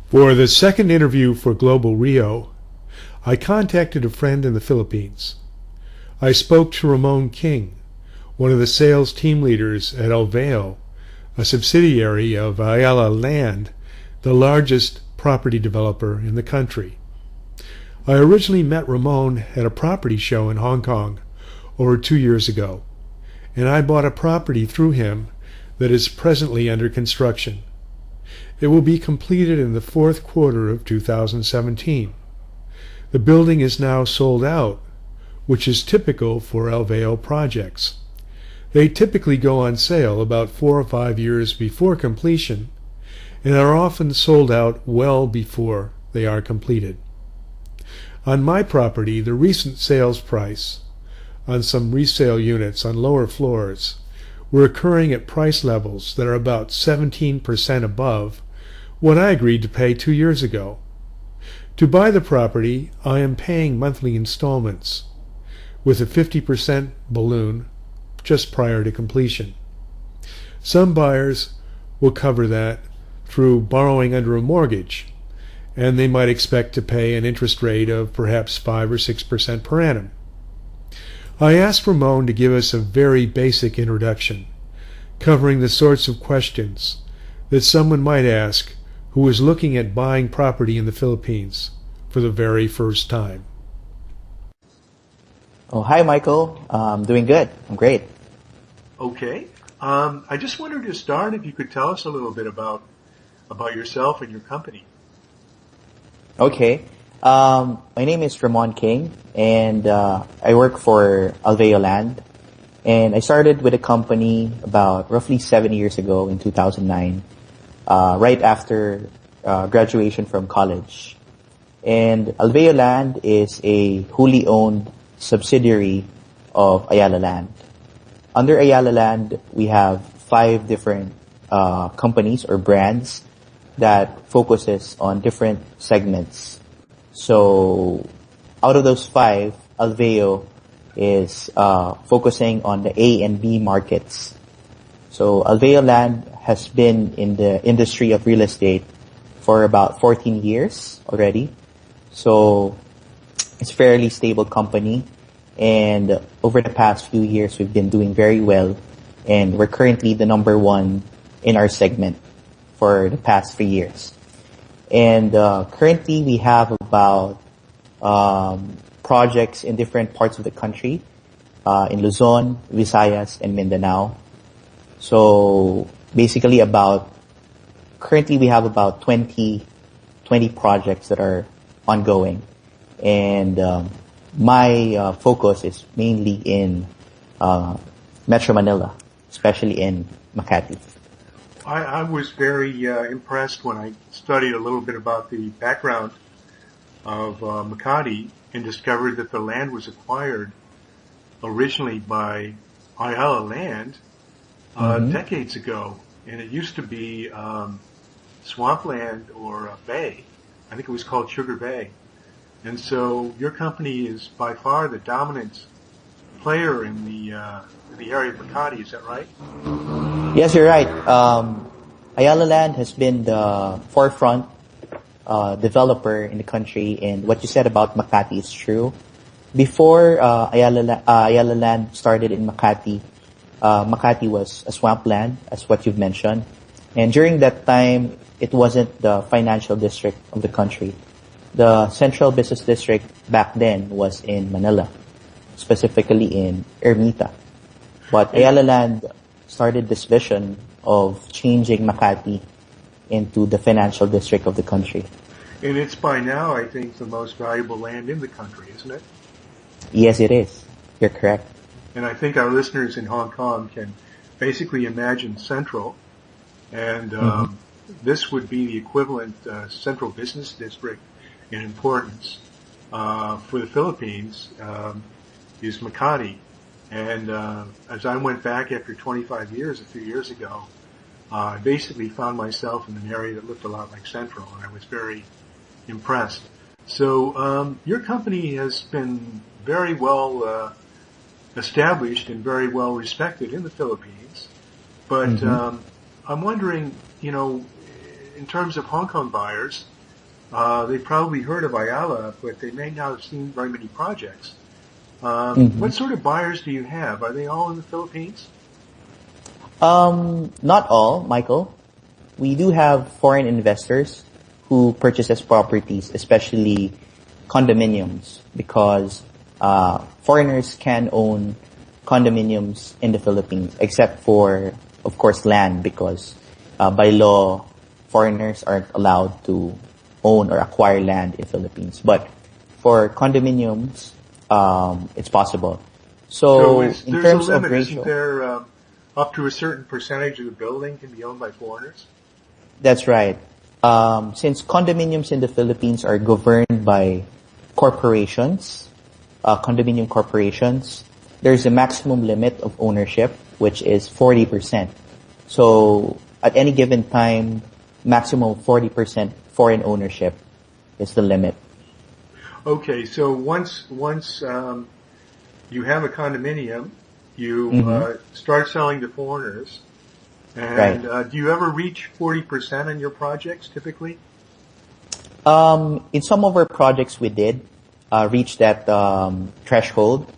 For the second interview for Global Rio, I contacted a friend in the Philippines. I spoke to Ramon King, one of the sales team leaders at ALVEO, a subsidiary of Ayala Land, the largest property developer in the country. I originally met Ramon at a property show in Hong Kong over 2 years ago, and I bought a property through him that is presently under construction. It will be completed in the fourth quarter of 2017. The building is now sold out, which is typical for ALVEO projects. They typically go on sale about 4 or 5 years before completion and are often sold out well before they are completed. On my property, the recent sales price on some resale units on lower floors were occurring at price levels that are about 17% above what I agreed to pay 2 years ago. To buy the property, I am paying monthly installments with a 50% balloon just prior to completion. Some buyers will cover that through borrowing under a mortgage, and they might expect to pay an interest rate of perhaps 5 or 6% per annum. I asked Ramon to give us a very basic introduction, covering the sorts of questions that someone might ask who is looking at buying property in the Philippines for the very first time. Oh, hi, Michael. I'm doing good. I'm great. Okay. I just wanted to start if you could tell us a little bit about yourself and your company. Okay. My name is Ramon King, and I work for ALVEO Land. And I started with a company about roughly 7 years ago in 2009, right after graduation from college. And ALVEO Land is a wholly owned subsidiary of Ayala Land. Under Ayala Land, we have 5 different companies or brands that focuses on different segments. So out of those 5, ALVEO is focusing on the A and B markets. So ALVEO Land has been in the industry of real estate for about 14 years already. So it's a fairly stable company. And over the past few years, we've been doing very well. And we're currently the number 1 in our segment for the past 3 years. And currently we have about projects in different parts of the country, in Luzon, Visayas, and Mindanao. So basically currently we have about 20 projects that are ongoing. And my focus is mainly in Metro Manila, especially in Makati. I was very impressed when I studied a little bit about the background of Makati and discovered that the land was acquired originally by Ayala Land decades ago, and it used to be swampland or a bay. I think it was called Sugar Bay. And so your company is by far the dominant player in the area of Makati. Is that right? Yes, you're right. Ayala Land has been the forefront developer in the country, and what you said about Makati is true. Before Ayala Land started in Makati, Makati was a swampland, as what you've mentioned. And during that time, it wasn't the financial district of the country. The central business district back then was in Manila, specifically in Ermita. But Ayala Land started this vision of changing Makati into the financial district of the country. And it's by now, I think, the most valuable land in the country, isn't it? Yes, it is. You're correct. And I think our listeners in Hong Kong can basically imagine Central, and this would be the equivalent central business district in importance for the Philippines is Makati. And as I went back after 25 years, a few years ago, I basically found myself in an area that looked a lot like Central, and I was very impressed. So your company has been very well established and very well respected in the Philippines. But I'm wondering, in terms of Hong Kong buyers, They probably heard of Ayala, but they may not have seen very many projects. Hmm. What sort of buyers do you have? Are they all in the Philippines? Not all, Michael. We do have foreign investors who purchases properties, especially condominiums, because foreigners can own condominiums in the Philippines, except for, of course, land, because by law, foreigners aren't allowed to own or acquire land in Philippines. But for condominiums, it's possible. So So in there's a terms of limit, isn't ratio, there? Up to a certain percentage of the building can be owned by foreigners? that's right. Since condominiums in the Philippines are governed by corporations, condominium corporations, there's a maximum limit of ownership, which is 40%. So at any given time, maximum 40% foreign ownership is the limit. Okay, so once you have a condominium, you Hmm. start selling to foreigners, Right. and do you ever reach 40% on your projects typically? In some of our projects, we did reach that threshold.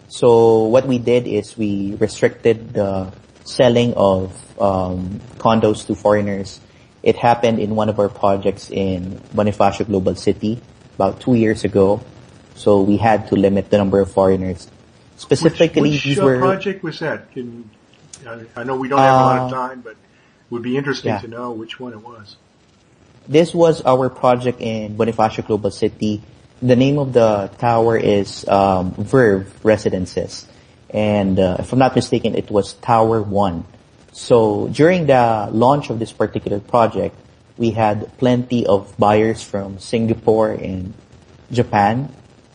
So what we did is we restricted the selling of condos to foreigners. It happened in one of our projects in Bonifacio Global City about 2 years ago. So we had to limit the number of foreigners. Which Specifically, which these were, project was that? I know we don't have a lot of uh, time, but it would be interesting yeah, to know which one it was. this was our project in Bonifacio Global City. The name of the tower is Verve Residences. And if I'm not mistaken, it was Tower 1. So during the launch of this particular project, we had plenty of buyers from Singapore and Japan.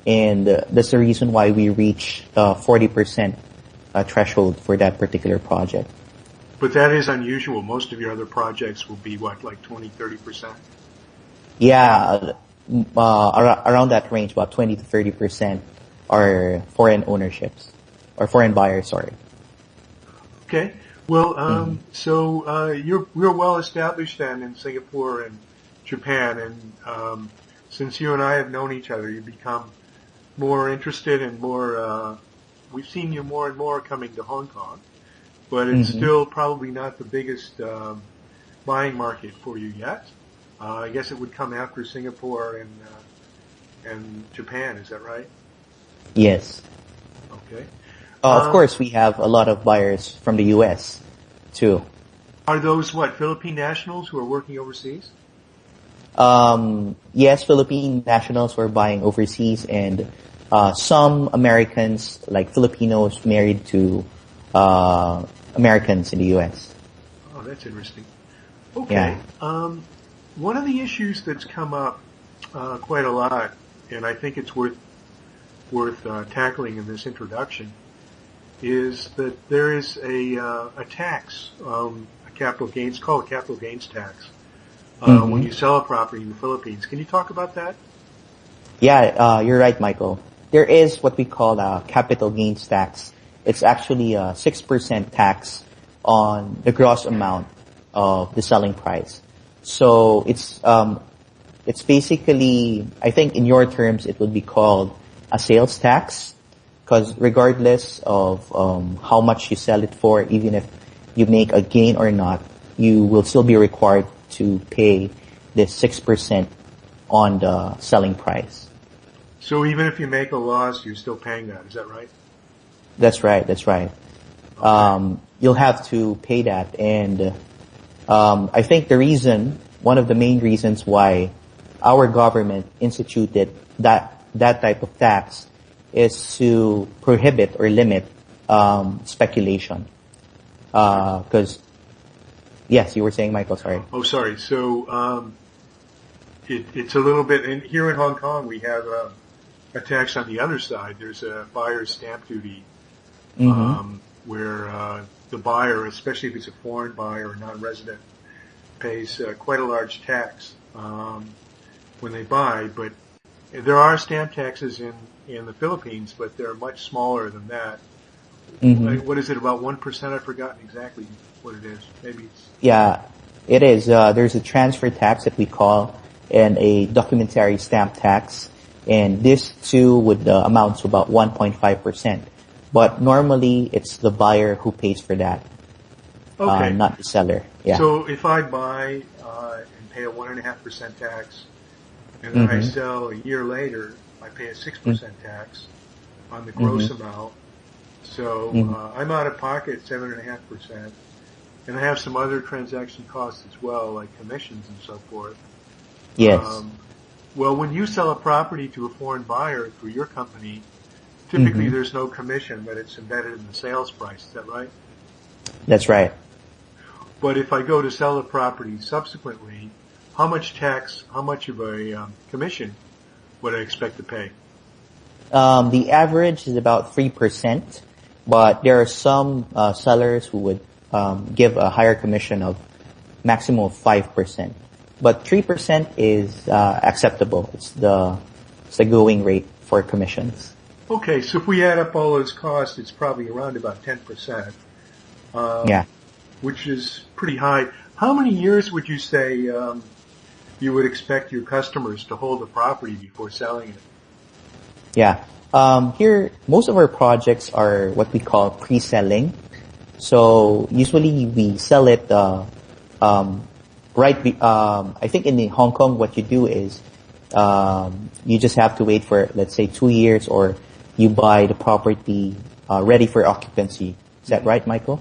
And that's the reason why we reached 40% threshold for that particular project. But that is unusual. Most of your other projects will be what, like 20, 30%? Yeah, around that range, about 20 to 30% are foreign ownerships or foreign buyers. Sorry. Okay. Well, Hmm. you're well established then in Singapore and Japan, and since you and I have known each other, you become more interested and more. We've seen you more and more coming to Hong Kong, but it's Hmm. still probably not the biggest buying market for you yet. I guess it would come after Singapore and Japan. Is that right? Yes. Okay. Of Um, course, we have a lot of buyers from the U.S. too. are those what Philippine nationals who are working overseas? Yes, Philippine nationals were buying overseas, and some Americans, like Filipinos, married to Americans in the U.S. Oh, that's interesting. Yeah. Okay. One of the issues that's come up quite a lot, and I think it's worth tackling in this introduction, is that there is a tax, a capital gains, called a capital gains tax, when Mm-hmm. you sell a property in the Philippines. Can you talk about that? Yeah, you're right, Michael. There is what we call a capital gains tax. It's actually a 6% tax on the gross amount of the selling price. So it's basically, I think in your terms, it would be called a sales tax, because regardless of how much you sell it for, even if you make a gain or not, you will still be required to pay this 6% on the selling price. So even if you make a loss, you're still paying that. Is that right? That's right. That's right. Okay. You'll have to pay that, and I think one of the main reasons why our government instituted that type of tax is to prohibit or limit speculation. Because yes, you were saying, Michael. Sorry. Oh, sorry. So it's a little bit. And here in Hong Kong, we have a tax on the other side. There's a buyer's stamp duty Mm-hmm. where the buyer, especially if it's a foreign buyer or non-resident, pays quite a large tax when they buy. But there are stamp taxes in the Philippines, but they're much smaller than that. Mm-hmm. What is it, about 1%? I've forgotten exactly what it is. Maybe it's Yeah, it is. There's a transfer tax that we call. and a documentary stamp tax. And this too would amount to about 1.5%. But normally it's the buyer who pays for that, Okay. not the seller. Yeah. So if I buy and pay a 1.5% tax, and then I Mm-hmm. sell a year later, I pay a 6% tax on the Mm-hmm. gross amount. So Mm-hmm. I'm out of pocket 7.5%, and I have some other transaction costs as well, like commissions and so forth. Yes. Um, well, when you sell a property to a foreign buyer through your company, typically Mm-hmm. there's no commission, but it's embedded in the sales price. Is that right? That's right. But if I go to sell the property subsequently, how much tax, how much of a commission would I expect to pay? The average is about 3%, but there are some sellers who would give a higher commission of maximum of 5%. But 3% is acceptable. It's the going rate for commissions. Okay, so if we add up all those costs, it's probably around about 10%, Yeah. which is pretty high. How many years would you say you would expect your customers to hold the property before selling it? Yeah. Here, most of our projects are what we call pre-selling. So usually we sell it I think in Hong Kong, what you do is you just have to wait for, let's say, 2 years, or you buy the property ready for occupancy. Is that right, Michael?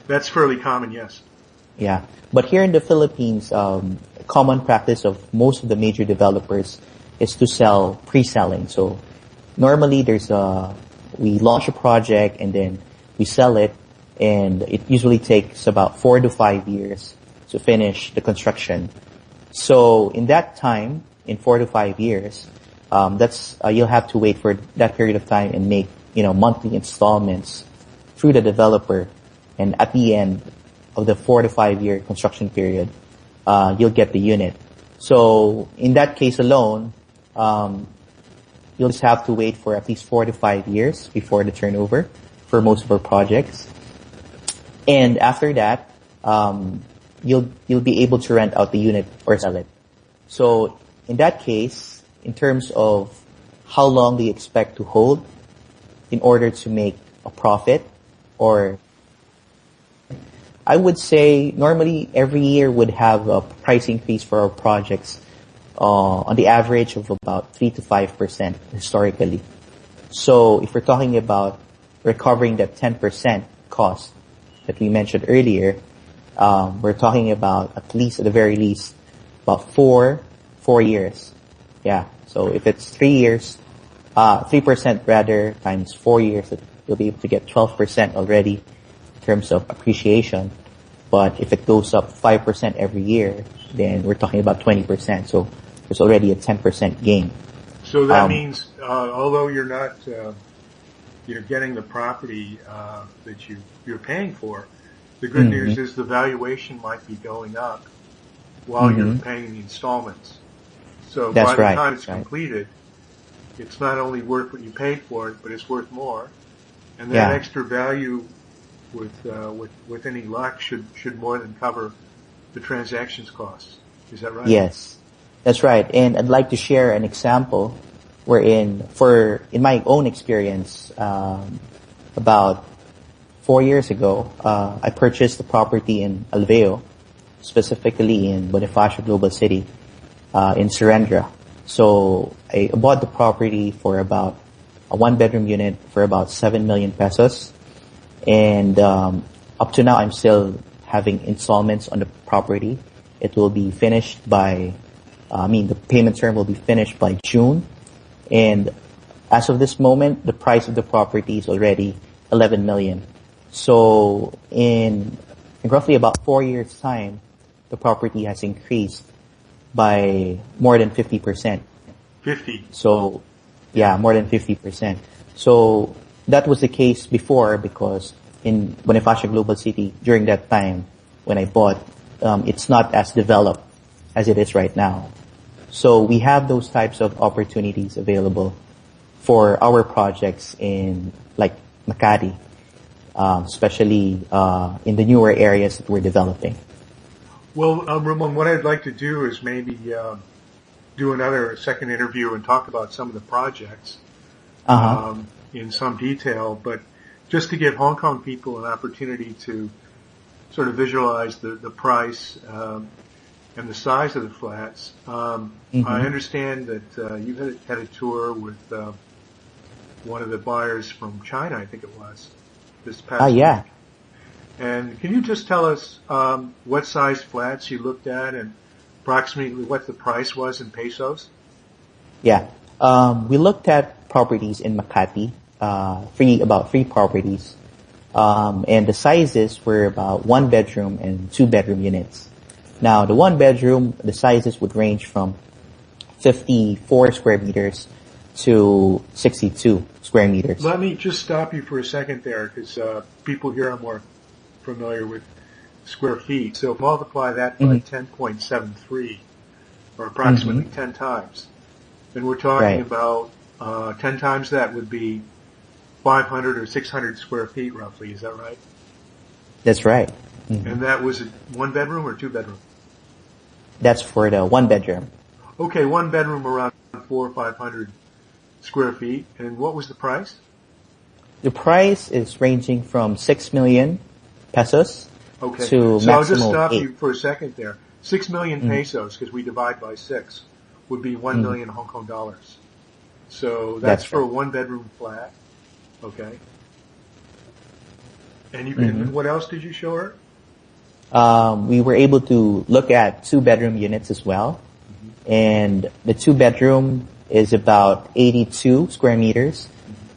That's fairly common, yes. Yeah. But here in the Philippines, common practice of most of the major developers is to sell pre-selling. So normally we launch a project and then we sell it, and it usually takes about 4 to 5 years to finish the construction. So in that time, in 4 to 5 years, you'll have to wait for that period of time and make, monthly installments through the developer. And at the end of the 4 to 5 year construction period, you'll get the unit. So in that case alone, you'll just have to wait for at least 4 to 5 years before the turnover for most of our projects. And after that, you'll be able to rent out the unit or sell it. So in that case, in terms of how long do you expect to hold in order to make a profit, or I would say normally every year would have a price increase for our projects on the average of about 3 to 5% historically. So if we're talking about recovering that 10% cost that we mentioned earlier, we're talking about at the very least, about 4 years. Yeah. So if it's 3 years, 3% rather, times 4 years, you'll be able to get 12% already in terms of appreciation. But if it goes up 5% every year, then we're talking about 20%. So there's already a 10% gain. So that means, although you're not, getting the property that you're paying for, the good news is the valuation might be going up while you're paying the installments. So That's by the right. time it's That's right. completed, it's not only worth what you paid for it, but it's worth more. And that Yeah. extra value, with any luck, should more than cover the transactions costs. Is that right? Yes, that's right. And I'd like to share an example wherein, in my own experience, about 4 years ago, I purchased a property in ALVEO, specifically in Bonifacio Global City, in Surrendra. So I bought the property for about a 1-bedroom unit for about 7 million pesos. And up to now, I'm still having installments on the property. It will be finished the payment term will be finished by June. And as of this moment, the price of the property is already 11 million. So in roughly about 4 years' time, the property has increased by more than 50%. 50. So, yeah, more than 50%. So that was the case before, because in Bonifacio Global City, during that time when I bought, it's not as developed as it is right now. So we have those types of opportunities available for our projects in like Makati, especially in the newer areas that we're developing. Well, Ramon, what I'd like to do is maybe do another second interview and talk about some of the projects Uh-huh. in some detail. But just to give Hong Kong people an opportunity to sort of visualize the price and the size of the flats. I Mm-hmm. understand that you had a tour with one of the buyers from China, I think it was, this Ah, past yeah. week. And can you just tell us what size flats you looked at and approximately what the price was in pesos? Yeah. We looked at properties in Makati, about three properties. And the sizes were about 1 bedroom and 2 bedroom units. Now, the 1 bedroom, the sizes would range from 54 square meters to 62 square meters. Let me just stop you for a second there because people here are more familiar with square feet. So multiply that by Mm-hmm. 10.73 or Mm-hmm. approximately 10 times. And we're talking Right. about 10 times that would be 500 or 600 square feet roughly. Is that right? That's right. Mm-hmm. And that was a 1 bedroom or 2 bedroom? That's for the 1 bedroom. Okay, 1 bedroom around 400 or 500 square feet. And what was the price? The price is ranging from 6 million pesos Okay, to so I'll just maximum of stop 8. you for a second there. 6 million Mm-hmm. pesos, because we divide by 6, would be 1 Mm-hmm. million Hong Kong dollars. So that's That's for right. a 1 bedroom flat. Okay. Mm-hmm. And what else did you show her? We were able to look at 2 bedroom units as well. And the 2 bedroom is about 82 square meters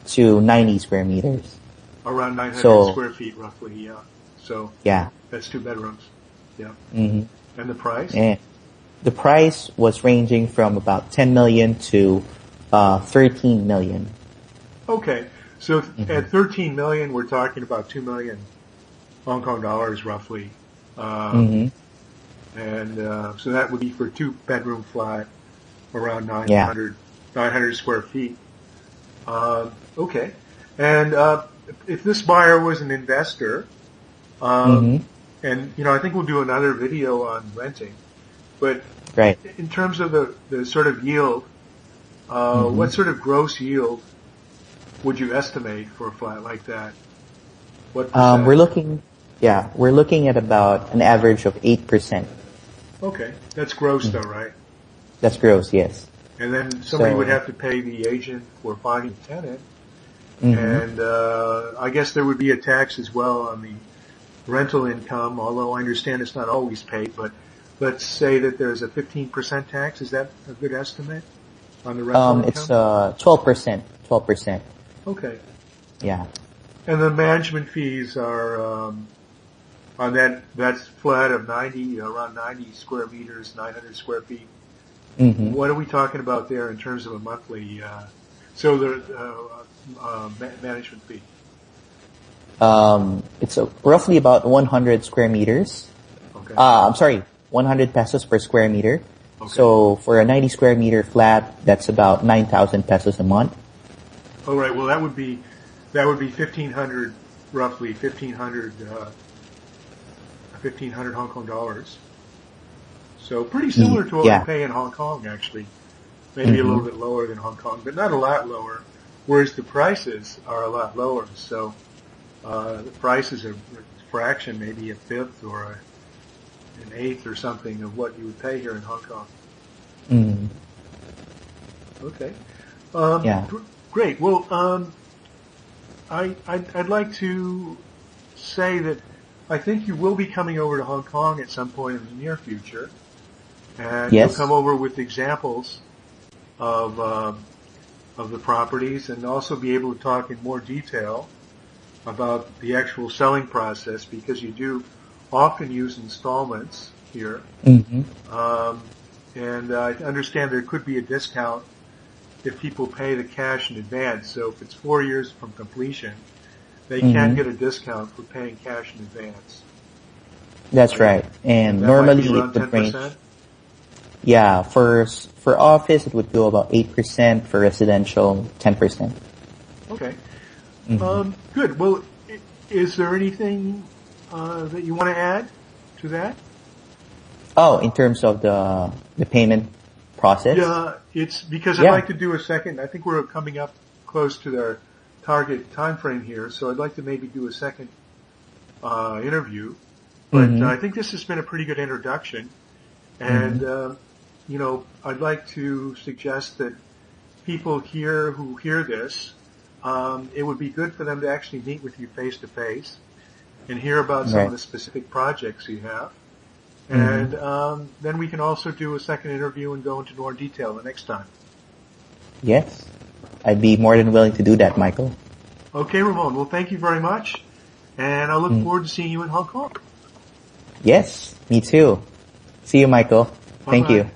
to 90 square meters. Around 900 So, square feet roughly, yeah. So yeah. that's 2 bedrooms. Yeah. Hmm. And the price? And the price was ranging from about 10 million to 13 million. Okay. So Hmm. at 13 million, we're talking about 2 million Hong Kong dollars roughly. Um, Hmm. and so that would be for 2 bedroom flat around Yeah. 900 square feet. Okay. And if this buyer was an investor, Hmm. and I think we'll do another video on renting, but Right. in terms of the sort of yield, Hmm. what sort of gross yield would you estimate for a flat like that? What We're percent? looking, yeah, we're looking at about an average of 8%. Okay, that's gross though, Mhm. right? That's gross, yes. And then somebody would So, have to pay the agent for finding a tenant, hmm and I guess there would be a tax as well on the rental income, although I understand it's not always paid, but let's say that there's a 15% tax. Is that a good estimate on the rental it's income? 12%. 12%. Okay. Yeah. And the management fees are on that's flat of 90, around 90 square meters, 900 square feet. Hmm. What are we talking about there in terms of a monthly, so the management fee? It's roughly about 100 square meters. Okay. I'm sorry, 100 pesos per square meter. Okay. So for a 90 square meter flat, that's about 9,000 pesos a month. All right. Well, that would be 1,500, roughly 1,500 Hong Kong dollars. So pretty similar to what we Yeah. pay in Hong Kong, actually. Maybe a Hmm. little bit lower than Hong Kong, but not a lot lower. Whereas the prices are a lot lower. So the prices are a fraction, maybe a fifth or an eighth or something of what you would pay here in Hong Kong. Mm. Okay. Yeah. Great. Well, I'd like to say that I think you will be coming over to Hong Kong at some point in the near future, and you'll come Yes. over with examples of of the properties, and also be able to talk in more detail about the actual selling process because you do often use installments here, Hmm. um, and I understand there could be a discount if people pay the cash in advance. So if it's 4 years from completion, they can Hmm. get a discount for paying cash in advance, That's right? right. And And that might be normally it around would range. 10%. Yeah, for office it would go about 8%. For residential, 10%. Okay. Hmm. Good. Well, is there anything that you want to add to that? Oh, in terms of the payment. process? Yeah, it's because I'd Yeah. like to do a second. I think we're coming up close to our target time frame here, so I'd like to maybe do a second interview. But Mm-hmm. I think this has been a pretty good introduction, Mm-hmm. and I'd like to suggest that people here who hear this, it would be good for them to actually meet with you face to face and hear about some of Right. the specific projects you have. Mm-hmm. And then we can also do a second interview and go into more detail the next time. Yes. I'd be more than willing to do that, Michael. Okay, Ramon. Well, thank you very much. And I look Mm. forward to seeing you in Hong Kong. Yes, me too. See you, Michael. Thank Bye-bye. you.